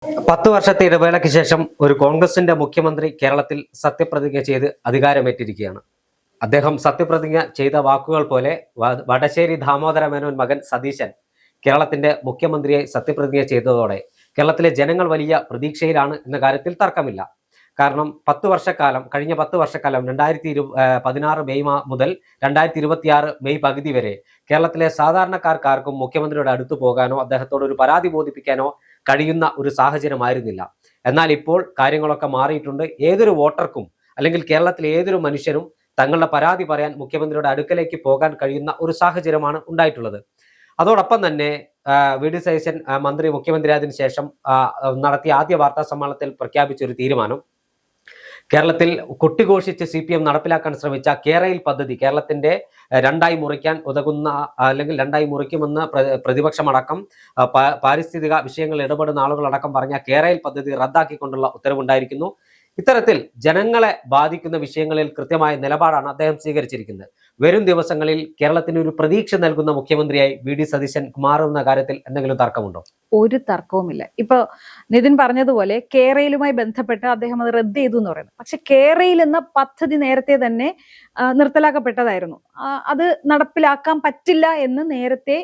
10 വർഷത്തെ ഇടവേളയ്ക്ക് ശേഷം ഒരു കോൺഗ്രസിന്റെ മുഖ്യമന്ത്രി കേരളത്തിൽ സത്യപ്രതിജ്ഞ ചെയ്ത് അധികാരമേറ്റിരിക്കുകയാണ്. അദ്ദേഹം സത്യപ്രതിജ്ഞ ചെയ്ത വാക്കുകൾ പോലെ വടശ്ശേരി ദാമോദര മേനോൻ മകൻ സതീശൻ കേരളത്തിന്റെ മുഖ്യമന്ത്രിയായി സത്യപ്രതിജ്ഞ ചെയ്തതോടെ കേരളത്തിലെ ജനങ്ങൾ വലിയ പ്രതീക്ഷയിലാണ് എന്ന കാര്യത്തിൽ തർക്കമില്ല. കാരണം കഴിഞ്ഞ 10 വർഷക്കാലം 2016 മെയ് മുതൽ 2026 മെയ് പകുതി വരെ കേരളത്തിലെ സാധാരണക്കാർക്കാർക്കും മുഖ്യമന്ത്രിയുടെ അടുത്ത് പോകാനോ അദ്ദേഹത്തോട് ഒരു പരാതി ബോധിപ്പിക്കാനോ കഴിയുന്ന ഒരു സാഹചര്യമായിരുന്നില്ല. എന്നാൽ ഇപ്പോൾ കാര്യങ്ങളൊക്കെ മാറിയിട്ടുണ്ട്. ഏതൊരു വോട്ടർക്കും അല്ലെങ്കിൽ കേരളത്തിലെ ഏതൊരു മനുഷ്യനും തങ്ങളുടെ പരാതി പറയാൻ മുഖ്യമന്ത്രിയുടെ അടുക്കലേക്ക് പോകാൻ കഴിയുന്ന ഒരു സാഹചര്യമാണ് ഉണ്ടായിട്ടുള്ളത്. അതോടൊപ്പം തന്നെ വി.ഡി. സതീശൻ മുഖ്യമന്ത്രിയായതിനു ശേഷം നടത്തിയ ആദ്യ വാർത്താ സമ്മേളനത്തിൽ പ്രഖ്യാപിച്ച ഒരു തീരുമാനം, കേരളത്തിൽ കൊട്ടിഘോഷിച്ച് CPM നടപ്പിലാക്കാൻ ശ്രമിച്ച കേരയിൽ പദ്ധതി, കേരളത്തിന്റെ രണ്ടായി മുറിക്കാൻ ഉതകുന്ന അല്ലെങ്കിൽ രണ്ടായി മുറിക്കുമെന്ന് പ്രതിപക്ഷമടക്കം പാരിസ്ഥിതിക വിഷയങ്ങളിൽ ഇടപെടുന്ന ആളുകളടക്കം പറഞ്ഞ കേരയിൽ പദ്ധതി റദ്ദാക്കിക്കൊണ്ടുള്ള ഉത്തരവുണ്ടായിരിക്കുന്നു. ഇത്തരത്തിൽ ജനങ്ങളെ ബാധിക്കുന്ന വിഷയങ്ങളിൽ കൃത്യമായ നിലപാടാണ് അദ്ദേഹം സ്വീകരിച്ചിരിക്കുന്നത്. വരും ദിവസങ്ങളിൽ കേരളത്തിന് ഒരു പ്രതീക്ഷ നൽകുന്ന മുഖ്യമന്ത്രിയായി വി.ഡി. സതീശൻ മാറുന്ന കാര്യത്തിൽ എന്തെങ്കിലും തർക്കമുണ്ടോ? ഒരു തർക്കവുമില്ല. ഇപ്പൊ നിതിൻ പറഞ്ഞതുപോലെ കേരളയുമായി ബന്ധപ്പെട്ട് അദ്ദേഹം അത് റദ്ദ് ചെയ്തു എന്ന് പറയുന്നത്. പക്ഷെ കേരളയിൽ എന്ന പദ്ധതി നേരത്തെ തന്നെ നിർത്തലാക്കപ്പെട്ടതായിരുന്നു. അത് നടപ്പിലാക്കാൻ പറ്റില്ല എന്ന് നേരത്തെ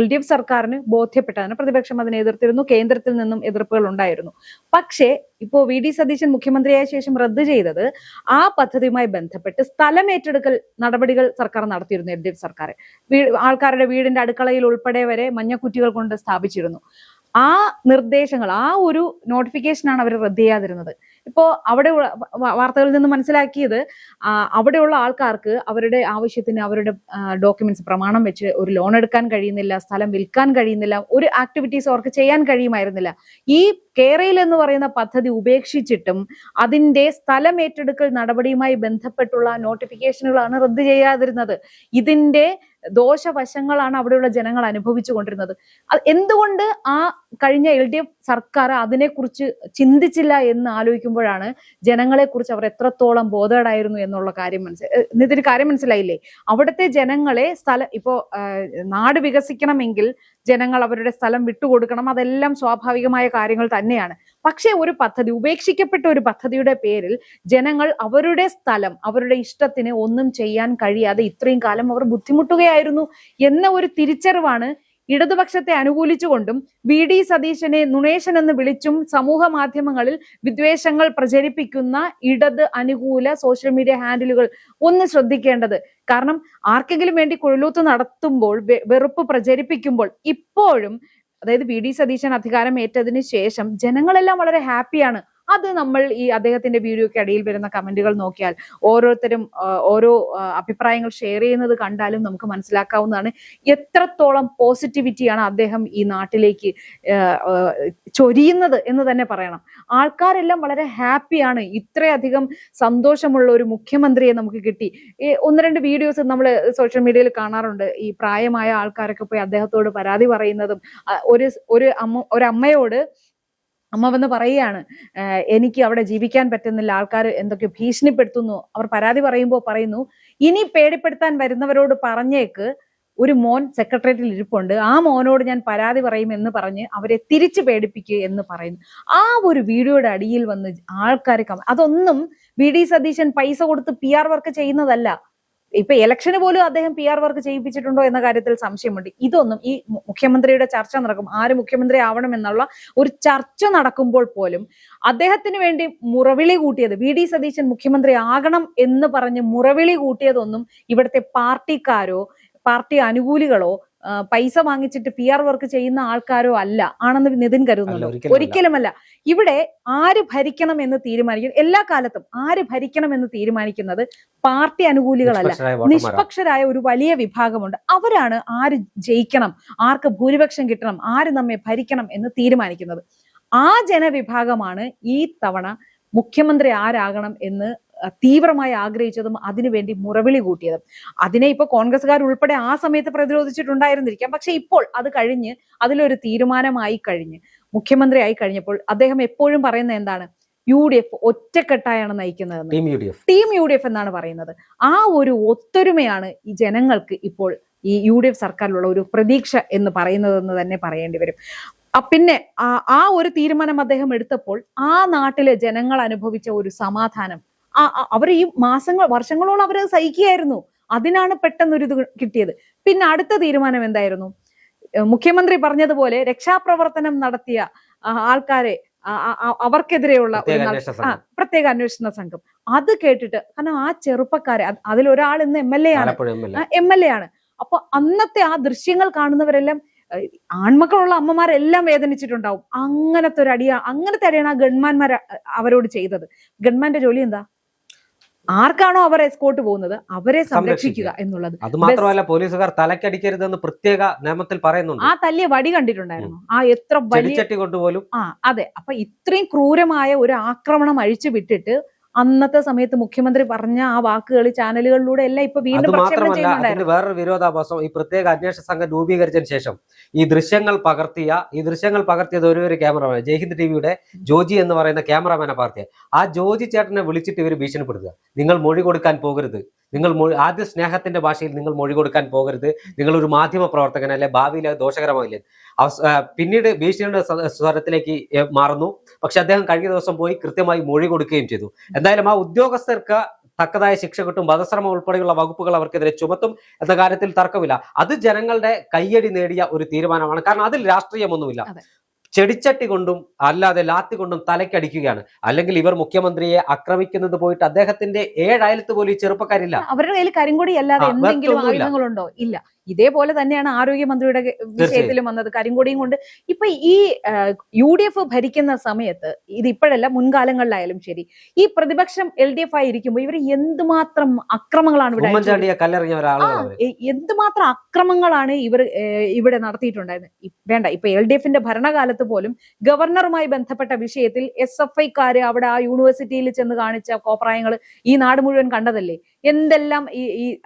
LDF സർക്കാരിന് ബോധ്യപ്പെട്ടതാണ്. പ്രതിപക്ഷം അതിനെ എതിർത്തിരുന്നു. കേന്ദ്രത്തിൽ നിന്നും എതിർപ്പുകൾ ഉണ്ടായിരുന്നു. പക്ഷേ ഇപ്പോ വി.ഡി. സതീശൻ മുഖ്യമന്ത്രിയായ ശേഷം റദ്ദ് ചെയ്തത് ആ പദ്ധതിയുമായി ബന്ധപ്പെട്ട് സ്ഥലം ഏറ്റെടുക്കൽ നടപടികൾ സർക്കാർ നടത്തിയിരുന്നു. LDF സർക്കാർ ആൾക്കാരുടെ വീടിന്റെ അടുക്കളയിൽ ഉൾപ്പെടെ വരെ മഞ്ഞക്കുറ്റികൾ കൊണ്ട് സ്ഥാപിച്ചിരുന്നു. ആ നിർദ്ദേശങ്ങൾ, ആ ഒരു നോട്ടിഫിക്കേഷനാണ് അവർ റദ്ദ് ചെയ്യാതിരുന്നത്. ഇപ്പോ അവിടെ വാർത്തകളിൽ നിന്ന് മനസ്സിലാക്കിയത്, അവിടെയുള്ള ആൾക്കാർക്ക് അവരുടെ ആവശ്യത്തിന് അവരുടെ ഡോക്യുമെന്റ്സ് പ്രമാണം വെച്ച് ഒരു ലോൺ എടുക്കാൻ കഴിയുന്നില്ല, സ്ഥലം വിൽക്കാൻ കഴിയുന്നില്ല, ഒരു ആക്ടിവിറ്റീസ് അവർക്ക് ചെയ്യാൻ കഴിയുമായിരുന്നില്ല. ഈ കേരയിൽ എന്ന് പറയുന്ന പദ്ധതി ഉപേക്ഷിച്ചിട്ടും അതിന്റെ സ്ഥലം ഏറ്റെടുക്കൽ നടപടിയുമായി ബന്ധപ്പെട്ടുള്ള നോട്ടിഫിക്കേഷനുകളാണ് റദ്ദ് ചെയ്യാതിരുന്നത്. ഇതിന്റെ ദോഷവശങ്ങളാണ് അവിടെയുള്ള ജനങ്ങൾ അനുഭവിച്ചു കൊണ്ടിരുന്നത്. എന്തുകൊണ്ട് ആ കഴിഞ്ഞ LDF സർക്കാർ അതിനെക്കുറിച്ച് ചിന്തിച്ചില്ല എന്ന് ആലോചിക്കുമ്പോഴാണ് ജനങ്ങളെ കുറിച്ച് അവർ എത്രത്തോളം ബോധേഡായിരുന്നു എന്നുള്ള കാര്യം ഇതിന് കാര്യം മനസ്സിലായില്ലേ? അവിടുത്തെ ജനങ്ങളെ ഇപ്പോ നാട് വികസിക്കണമെങ്കിൽ ജനങ്ങൾ അവരുടെ സ്ഥലം വിട്ടുകൊടുക്കണം. അതെല്ലാം സ്വാഭാവികമായ കാര്യങ്ങൾ തന്നെയാണ്. പക്ഷേ ഒരു പദ്ധതി, ഉപേക്ഷിക്കപ്പെട്ട ഒരു പദ്ധതിയുടെ പേരിൽ ജനങ്ങൾ അവരുടെ സ്ഥലം അവരുടെ ഇഷ്ടത്തിന് ഒന്നും ചെയ്യാൻ കഴിയാതെ ഇത്രയും കാലം അവർ ബുദ്ധിമുട്ടുകയായിരുന്നു എന്ന ഒരു തിരിച്ചറിവാണ് ഇടതുപക്ഷത്തെ അനുകൂലിച്ചുകൊണ്ടും വി.ഡി. സതീശനെ നുണേശൻ എന്ന് വിളിച്ചും സമൂഹ മാധ്യമങ്ങളിൽ വിദ്വേഷങ്ങൾ പ്രചരിപ്പിക്കുന്ന ഇടത് അനുകൂല സോഷ്യൽ മീഡിയ ഹാൻഡിലുകൾ ഒന്ന് ശ്രദ്ധിക്കേണ്ടത്. കാരണം ആർക്കെങ്കിലും വേണ്ടി കുഴലൂത്ത് നടത്തുമ്പോൾ, വെറുപ്പ് പ്രചരിപ്പിക്കുമ്പോൾ ഇപ്പോഴും, അതായത് വി.ഡി. സതീശൻ അധികാരം ഏറ്റതിന് ശേഷം ജനങ്ങളെല്ലാം വളരെ ഹാപ്പിയാണ്. അത് നമ്മൾ ഈ അദ്ദേഹത്തിന്റെ വീഡിയോയ്ക്ക് അടിയിൽ വരുന്ന കമന്റുകൾ നോക്കിയാൽ, ഓരോരുത്തരും ഓരോ അഭിപ്രായങ്ങൾ ഷെയർ ചെയ്യുന്നത് കണ്ടാലും നമുക്ക് മനസ്സിലാക്കാവുന്നതാണ് എത്രത്തോളം പോസിറ്റിവിറ്റിയാണ് അദ്ദേഹം ഈ നാട്ടിലേക്ക് ചൊരിയുന്നത് എന്ന് തന്നെ പറയണം. ആൾക്കാരെല്ലാം വളരെ ഹാപ്പിയാണ്. ഇത്രയധികം സന്തോഷമുള്ള ഒരു മുഖ്യമന്ത്രിയെ നമുക്ക് കിട്ടി. ഒന്ന് രണ്ട് വീഡിയോസ് നമ്മൾ സോഷ്യൽ മീഡിയയിൽ കാണാറുണ്ട്. ഈ പ്രായമായ ആൾക്കാരൊക്കെ പോയി അദ്ദേഹത്തോട് പരാതി പറയുന്നതും, ഒരു അമ്മയോട് അമ്മ വന്ന് പറയുകയാണ്, എനിക്ക് അവിടെ ജീവിക്കാൻ പറ്റുന്നില്ല, ആൾക്കാർ എന്തൊക്കെ ഭീഷണിപ്പെടുത്തുന്നു. അവർ പരാതി പറയുമ്പോൾ പറയുന്നു, ഇനി പേടിപ്പെടുത്താൻ വരുന്നവരോട് പറഞ്ഞേക്ക്, ഒരു മോൻ സെക്രട്ടേറിയറ്റിൽ ഇരിപ്പുണ്ട്, ആ മോനോട് ഞാൻ പരാതി പറയും എന്ന് പറഞ്ഞ് അവരെ തിരിച്ചു പേടിപ്പിക്കുക എന്ന് പറയുന്നു. ആ ഒരു വീഡിയോയുടെ അടിയിൽ വന്ന് ആൾക്കാർ അതൊന്നും വി.ഡി. സതീശൻ പൈസ കൊടുത്ത് PR വർക്ക് ചെയ്യുന്നതല്ല. ഇപ്പൊ ഇലക്ഷന് പോലും അദ്ദേഹം PR വർക്ക് ചെയ്യിപ്പിച്ചിട്ടുണ്ടോ എന്ന കാര്യത്തിൽ സംശയമുണ്ട്. ഇതൊന്നും ഈ മുഖ്യമന്ത്രിയുടെ ചർച്ച നടക്കും, ആര് മുഖ്യമന്ത്രി ആവണം എന്നുള്ള ഒരു ചർച്ച നടക്കുമ്പോൾ പോലും അദ്ദേഹത്തിന് വേണ്ടി മുറവിളി കൂട്ടിയത്, വി.ഡി. സതീശൻ മുഖ്യമന്ത്രി ആകണം എന്ന് പറഞ്ഞ് മുറവിളി കൂട്ടിയതൊന്നും ഇവിടുത്തെ പാർട്ടിക്കാരോ പാർട്ടി അനുകൂലികളോ പൈസ വാങ്ങിച്ചിട്ട് PR വർക്ക് ചെയ്യുന്ന ആൾക്കാരോ ആണെന്ന് നിതിൻ കരുതുന്നുണ്ടോ? ഒരിക്കലുമല്ല. ഇവിടെ ആര് ഭരിക്കണം എന്ന് തീരുമാനിക്കുന്നത്, എല്ലാ കാലത്തും ആര് ഭരിക്കണം എന്ന് തീരുമാനിക്കുന്നത് പാർട്ടി അനുകൂലികളല്ല, നിഷ്പക്ഷരായ ഒരു വലിയ വിഭാഗമുണ്ട്. അവരാണ് ആര് ജയിക്കണം, ആർക്ക് ഭൂരിപക്ഷം കിട്ടണം, ആര് നമ്മെ ഭരിക്കണം എന്ന് തീരുമാനിക്കുന്നത്. ആ ജനവിഭാഗമാണ് ഈ തവണ മുഖ്യമന്ത്രി ആരാകണം എന്ന് തീവ്രമായി ആഗ്രഹിച്ചതും അതിനുവേണ്ടി മുറവിളി കൂട്ടിയതും. അതിനെ ഇപ്പൊ കോൺഗ്രസ്സുകാർ ഉൾപ്പെടെ ആ സമയത്ത് പ്രതിരോധിച്ചിട്ടുണ്ടായിരുന്നിരിക്കാം. പക്ഷെ ഇപ്പോൾ അത് കഴിഞ്ഞ് അതിലൊരു തീരുമാനമായി കഴിഞ്ഞ് മുഖ്യമന്ത്രി ആയി കഴിഞ്ഞപ്പോൾ അദ്ദേഹം എപ്പോഴും പറയുന്നത് എന്താണ്? UDF ഒറ്റക്കെട്ടായാണ് നയിക്കുന്നതെന്ന്, ടീം UDF എന്നാണ് പറയുന്നത്. ആ ഒരു ഒത്തൊരുമയാണ് ഈ ജനങ്ങൾക്ക് ഇപ്പോൾ ഈ UDF സർക്കാരിലുള്ള ഒരു പ്രതീക്ഷ എന്ന് പറയുന്നതെന്ന് തന്നെ പറയേണ്ടി വരും. പിന്നെ ആ ഒരു തീരുമാനം അദ്ദേഹം എടുത്തപ്പോൾ ആ നാട്ടിലെ ജനങ്ങൾ അനുഭവിച്ച ഒരു സമാധാനം, അവർ ഈ വർഷങ്ങളോളം അവരത് സഹിക്കുകയായിരുന്നു. അതിനാണ് പെട്ടെന്നൊരു ഇത് കിട്ടിയത്. പിന്നെ അടുത്ത തീരുമാനം എന്തായിരുന്നു? മുഖ്യമന്ത്രി പറഞ്ഞതുപോലെ രക്ഷാപ്രവർത്തനം നടത്തിയ ആൾക്കാരെ അവർക്കെതിരെയുള്ള പ്രത്യേക അന്വേഷണ സംഘം. അത് കേട്ടിട്ട്, കാരണം ആ ചെറുപ്പക്കാരെ, അതിലൊരാൾ ഇന്ന് എം എൽ എ ആണ്. അപ്പൊ അന്നത്തെ ആ ദൃശ്യങ്ങൾ കാണുന്നവരെല്ലാം, ആൺമക്കളുള്ള അമ്മമാരെല്ലാം വേദനിച്ചിട്ടുണ്ടാവും. അങ്ങനത്തെ അടിയാണ് ആ ഗൺമാന്മാർ അവരോട് ചെയ്തത്. ഗൺമാന്റെ ജോലി എന്താ? ആർക്കാണോ അവർ എസ്കോർട്ട് പോകുന്നത് അവരെ സംരക്ഷിക്കുക എന്നുള്ളത്. അത് മാത്രമല്ല, പോലീസുകാർ തലക്കടിക്കരുതെന്ന് പ്രത്യേക നിയമത്തിൽ പറയുന്നുണ്ട്. ആ തല്ലിയ വടി കണ്ടിട്ടുണ്ടായിരുന്നു. ആ എത്ര വലിയ കൊണ്ടുപോലും. അതെ. അപ്പൊ ഇത്രയും ക്രൂരമായ ഒരു ആക്രമണം അഴിച്ചു വിട്ടിട്ട് അന്നത്തെ സമയത്ത് മുഖ്യമന്ത്രി പറഞ്ഞ ആ വാക്കുകൾ ചാനലുകളിലൂടെ എല്ലാം ഇപ്പൊ വീണ്ടും വേറൊരു വിരോധാഭാസം, ഈ പ്രത്യേക അന്വേഷണ സംഘം രൂപീകരിച്ചതിന് ശേഷം ഈ ദൃശ്യങ്ങൾ പകർത്തിയത് ഒരു ക്യാമറമാൻ, ജയ്ഹിന്ദ് ടിവിയുടെ ജോജി എന്ന് പറയുന്ന ക്യാമറമാനെ പകർത്തിയ ആ ജോജി ചേട്ടനെ വിളിച്ചിട്ട് ഇവർ ഭീഷണിപ്പെടുത്തുക. നിങ്ങൾ മൊഴി കൊടുക്കാൻ പോകരുത്, ആദ്യ സ്നേഹത്തിന്റെ ഭാഷയിൽ നിങ്ങൾ മൊഴി കൊടുക്കാൻ പോകരുത്, നിങ്ങൾ ഒരു മാധ്യമ പ്രവർത്തകനല്ലേ, ഭാവിയിൽ അത് ദോഷകരമായില്ലേ. പിന്നീട് ഭീഷണിയുടെ സ്വരത്തിലേക്ക് മാറുന്നു. പക്ഷെ അദ്ദേഹം കഴിഞ്ഞ ദിവസം പോയി കൃത്യമായി മൊഴി കൊടുക്കുകയും ചെയ്തു. എന്തായാലും ആ ഉദ്യോഗസ്ഥർക്ക് തക്കതായ ശിക്ഷ കിട്ടും, വധശ്രമം ഉൾപ്പെടെയുള്ള വകുപ്പുകൾ അവർക്കെതിരെ ചുമത്തും എന്ന കാര്യത്തിൽ തർക്കമില്ല. അത് ജനങ്ങളുടെ കയ്യടി നേടിയ ഒരു തീരുമാനമാണ്. കാരണം അതിൽ രാഷ്ട്രീയമൊന്നുമില്ല. ചെടിച്ചട്ടി കൊണ്ടും അല്ലാതെ ലാത്തി കൊണ്ടും തലക്കടിക്കുകയാണ്. അല്ലെങ്കിൽ ഇവർ മുഖ്യമന്ത്രിയെ ആക്രമിക്കുന്നത് പോയിട്ട് അദ്ദേഹത്തിന്റെ 7 അയലത്ത് പോലും ഈ ചെറുപ്പക്കാരില്ല. അവരുടെ കയ്യിൽ കരിങ്കൊടി അല്ലാതെ എന്തെങ്കിലും ആയുധങ്ങളുണ്ടോ? ഇല്ല. ഇതേപോലെ തന്നെയാണ് ആരോഗ്യമന്ത്രിയുടെ വിഷയത്തിലും വന്നത്, കരിങ്കൊടിയും കൊണ്ട്. ഇപ്പൊ ഈ UDF ഭരിക്കുന്ന സമയത്ത്, ഇത് ഇപ്പോഴല്ല മുൻകാലങ്ങളിലായാലും ശരി, ഈ പ്രതിപക്ഷം LDF ആയിരിക്കുമ്പോൾ ഇവർ എന്തുമാത്രം അക്രമങ്ങളാണ് എന്തുമാത്രം അക്രമങ്ങളാണ് ഇവിടെ നടത്തിയിട്ടുണ്ടായിരുന്നത്. വേണ്ട, ഇപ്പൊ LDFന്റെ ഭരണകാലത്ത് പോലും ഗവർണറുമായി ബന്ധപ്പെട്ട വിഷയത്തിൽ SFIക്കാര് അവിടെ ആ യൂണിവേഴ്സിറ്റിയിൽ ചെന്ന് കാണിച്ച കോപ്രായങ്ങൾ ഈ നാട് മുഴുവൻ കണ്ടതല്ലേ. എന്തെല്ലാം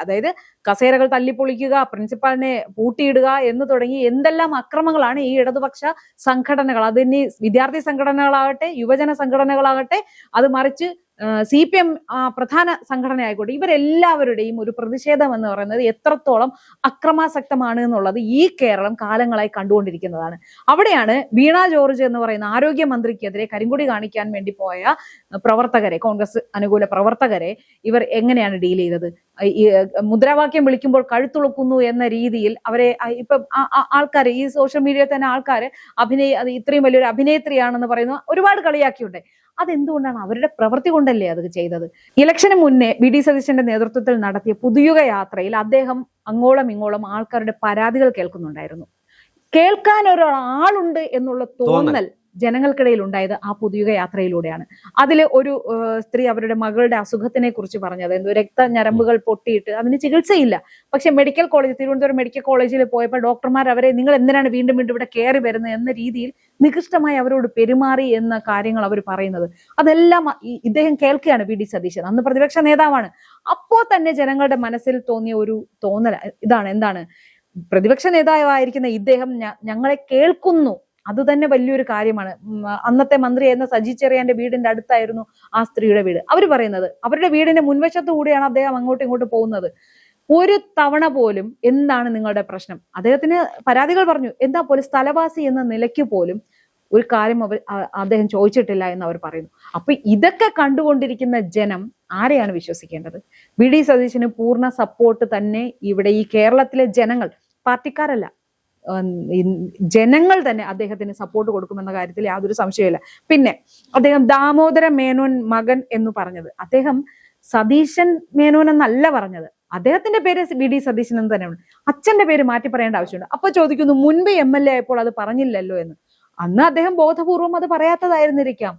അതായത് കസേരകൾ തല്ലിപ്പൊളിക്കുക, പ്രിൻസിപ്പാളിനെ പൂട്ടിയിടുക എന്ന് തുടങ്ങി എന്തെല്ലാം അക്രമങ്ങളാണ് ഈ ഇടതുപക്ഷ സംഘടനകൾ, അതിന് വിദ്യാർത്ഥി സംഘടനകളാകട്ടെ യുവജന സംഘടനകളാകട്ടെ, അത് മറിച്ച് CPM പ്രധാന സംഘടന ആയിക്കോട്ടെ, ഇവരെല്ലാവരുടെയും ഒരു പ്രതിഷേധം എന്ന് പറയുന്നത് എത്രത്തോളം അക്രമാസക്തമാണ് എന്നുള്ളത് ഈ കേരളം കാലങ്ങളായി കണ്ടുകൊണ്ടിരിക്കുന്നതാണ്. അവിടെയാണ് വീണ ജോർജ് എന്ന് പറയുന്ന ആരോഗ്യമന്ത്രിക്കെതിരെ കരിങ്കൊടി കാണിക്കാൻ വേണ്ടി പോയ പ്രവർത്തകരെ, കോൺഗ്രസ് അനുകൂല പ്രവർത്തകരെ ഇവർ എങ്ങനെയാണ് ഡീൽ ചെയ്തത്. ഈ മുദ്രാവാക്യം വിളിക്കുമ്പോൾ കഴുത്തുളുക്കുന്നു എന്ന രീതിയിൽ അവരെ ഇപ്പൊ ആൾക്കാര്, ഈ സോഷ്യൽ മീഡിയയിൽ തന്നെ ആൾക്കാര് അത് ഇത്രയും വലിയൊരു അഭിനേത്രിയാണെന്ന് പറയുന്ന ഒരുപാട് കളിയാക്കിയുണ്ട്. അതെന്തുകൊണ്ടാണ്? അവരുടെ പ്രവൃത്തി കൊണ്ടല്ലേ അത് ചെയ്തത്. ഇലക്ഷന് മുന്നേ VD സതീശന്റെ നേതൃത്വത്തിൽ നടത്തിയ പുതുയുഗ യാത്രയിൽ അദ്ദേഹം അങ്ങോളം ഇങ്ങോളം ആൾക്കാരുടെ പരാതികൾ കേൾക്കുന്നുണ്ടായിരുന്നു. കേൾക്കാൻ ഒരാളുണ്ട് എന്നുള്ള തോന്നൽ ജനങ്ങൾക്കിടയിൽ ഉണ്ടായത് ആ പുതുയുഗ യാത്രയിലൂടെയാണ്. അതിൽ ഒരു സ്ത്രീ അവരുടെ മകളുടെ അസുഖത്തിനെ കുറിച്ച് പറഞ്ഞത്, എന്തോ രക്തഞരമ്പുകൾ പൊട്ടിയിട്ട് അതിന് ചികിത്സയില്ല. പക്ഷെ തിരുവനന്തപുരം മെഡിക്കൽ കോളേജിൽ പോയപ്പോൾ ഡോക്ടർമാർ അവരെ, നിങ്ങൾ എന്തിനാണ് വീണ്ടും വീണ്ടും ഇവിടെ കയറി വരുന്നത് എന്ന രീതിയിൽ നികൃഷ്ടമായി അവരോട് പെരുമാറി എന്ന കാര്യങ്ങൾ അവർ പറയുന്നത്, അതെല്ലാം ഇദ്ദേഹം കേൾക്കുകയാണ്. VD സതീശൻ അന്ന് പ്രതിപക്ഷ നേതാവാണ്. അപ്പോ തന്നെ ജനങ്ങളുടെ മനസ്സിൽ തോന്നിയ ഒരു തോന്നൽ എന്താണ്? പ്രതിപക്ഷ നേതാവായിരിക്കുന്ന ഇദ്ദേഹം ഞങ്ങളെ കേൾക്കുന്നു, അത് തന്നെ വലിയൊരു കാര്യമാണ്. അന്നത്തെ മന്ത്രിയായിരുന്ന സജി ചെറിയാന്റെ വീടിന്റെ അടുത്തായിരുന്നു ആ സ്ത്രീയുടെ വീട്. അവർ പറയുന്നത് അവരുടെ വീടിന്റെ മുൻവശത്തു കൂടിയാണ് അദ്ദേഹം അങ്ങോട്ടും ഇങ്ങോട്ടും പോകുന്നത്. ഒരു തവണ പോലും എന്താണ് നിങ്ങളുടെ പ്രശ്നം, അദ്ദേഹത്തിന് പരാതികൾ പറഞ്ഞു, എന്താ പോലും സ്ഥലവാസി എന്ന നിലയ്ക്ക് പോലും ഒരു കാര്യം അദ്ദേഹം ചോദിച്ചിട്ടില്ല എന്ന് അവർ പറയുന്നു. അപ്പൊ ഇതൊക്കെ കണ്ടുകൊണ്ടിരിക്കുന്ന ജനം ആരെയാണ് വിശ്വസിക്കേണ്ടത്? VD സതീശന് പൂർണ്ണ സപ്പോർട്ട് തന്നെ ഇവിടെ ഈ കേരളത്തിലെ ജനങ്ങൾ, പാർട്ടിക്കാരല്ല, ജനങ്ങൾ തന്നെ അദ്ദേഹത്തിന് സപ്പോർട്ട് കൊടുക്കുമെന്ന കാര്യത്തിൽ യാതൊരു സംശയമില്ല. പിന്നെ അദ്ദേഹം ദാമോദര മേനോൻ മകൻ എന്ന് പറഞ്ഞത്, അദ്ദേഹം സതീശൻ മേനോൻ എന്നല്ല പറഞ്ഞത്, അദ്ദേഹത്തിന്റെ പേര് VD സതീശൻ എന്ന് തന്നെയാണ്. അച്ഛന്റെ പേര് മാറ്റി പറയേണ്ട ആവശ്യമുണ്ട്. അപ്പൊ ചോദിക്കുന്നു, മുൻപ് MLA ആയപ്പോൾ അത് പറഞ്ഞില്ലല്ലോ എന്ന്. അന്ന് അദ്ദേഹം ബോധപൂർവം അത് പറയാത്തതായിരുന്നിരിക്കാം.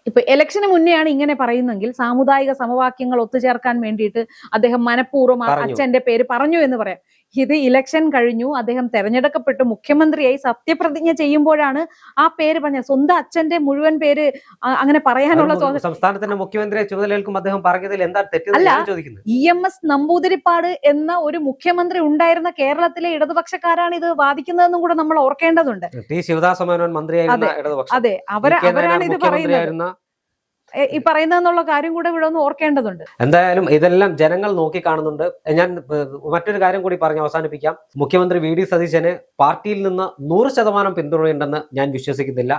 ഇപ്പൊ ഇലക്ഷന് മുന്നെയാണ് ഇങ്ങനെ പറയുന്നെങ്കിൽ സാമുദായിക സമവാക്യങ്ങൾ ഒത്തുചേർക്കാൻ വേണ്ടിയിട്ട് അദ്ദേഹം മനഃപൂർവ്വം അച്ഛന്റെ പേര് പറഞ്ഞു എന്ന് പറയാം. ഇത് ഇലക്ഷൻ കഴിഞ്ഞു, അദ്ദേഹം തെരഞ്ഞെടുക്കപ്പെട്ടു മുഖ്യമന്ത്രിയായി സത്യപ്രതിജ്ഞ ചെയ്യുമ്പോഴാണ് ആ പേര് പറഞ്ഞത്. സ്വന്തം അച്ഛന്റെ മുഴുവൻ പേര് അങ്ങനെ പറയാനുള്ള സംസ്ഥാനത്തിന്റെ മുഖ്യമന്ത്രിയെ ചുമതലയേൽക്കും അദ്ദേഹം പറഞ്ഞതിൽ എന്താ തെറ്റ്? അല്ല, EMS നമ്പൂതിരിപ്പാട് എന്ന ഒരു മുഖ്യമന്ത്രി ഉണ്ടായിരുന്ന കേരളത്തിലെ ഇടതുപക്ഷക്കാരാണ് ഇത് വാദിക്കുന്നതെന്നും കൂടെ നമ്മൾ ഓർക്കേണ്ടതുണ്ട്. T. ശിവദാസ മേനോൻ മന്ത്രിയായിരുന്ന ഇടതുപക്ഷം, അതെ, അവരാണ് ഇത് പറയുന്നത്. ഈ പറയുന്നതെന്നുള്ള കാര്യം കൂടെ ഇവിടെ ഒന്ന് ഓർക്കേണ്ടതുണ്ട്. എന്തായാലും ഇതെല്ലാം ജനങ്ങൾ നോക്കിക്കാണുന്നുണ്ട്. ഞാൻ മറ്റൊരു കാര്യം കൂടി പറഞ്ഞ് അവസാനിപ്പിക്കാം. മുഖ്യമന്ത്രി വി ഡി സതീശന് പാർട്ടിയിൽ നിന്ന് 100% പിന്തുണയുണ്ടെന്ന് ഞാൻ വിശ്വസിക്കുന്നില്ല.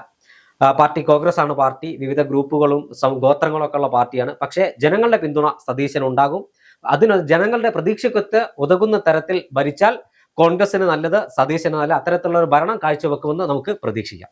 പാർട്ടി കോൺഗ്രസ് ആണ് പാർട്ടി, വിവിധ ഗ്രൂപ്പുകളും ഗോത്രങ്ങളും ഒക്കെ ഉള്ള പാർട്ടിയാണ്. പക്ഷേ ജനങ്ങളുടെ പിന്തുണ സതീശന് ഉണ്ടാകും. അതിന് ജനങ്ങളുടെ പ്രതീക്ഷയ്ക്കൊത്ത് ഉതകുന്ന തരത്തിൽ ഭരിച്ചാൽ കോൺഗ്രസിന് നല്ലത്, സതീശന് നല്ല അത്തരത്തിലുള്ള ഒരു ഭരണം കാഴ്ചവെക്കുമെന്ന് നമുക്ക് പ്രതീക്ഷിക്കാം.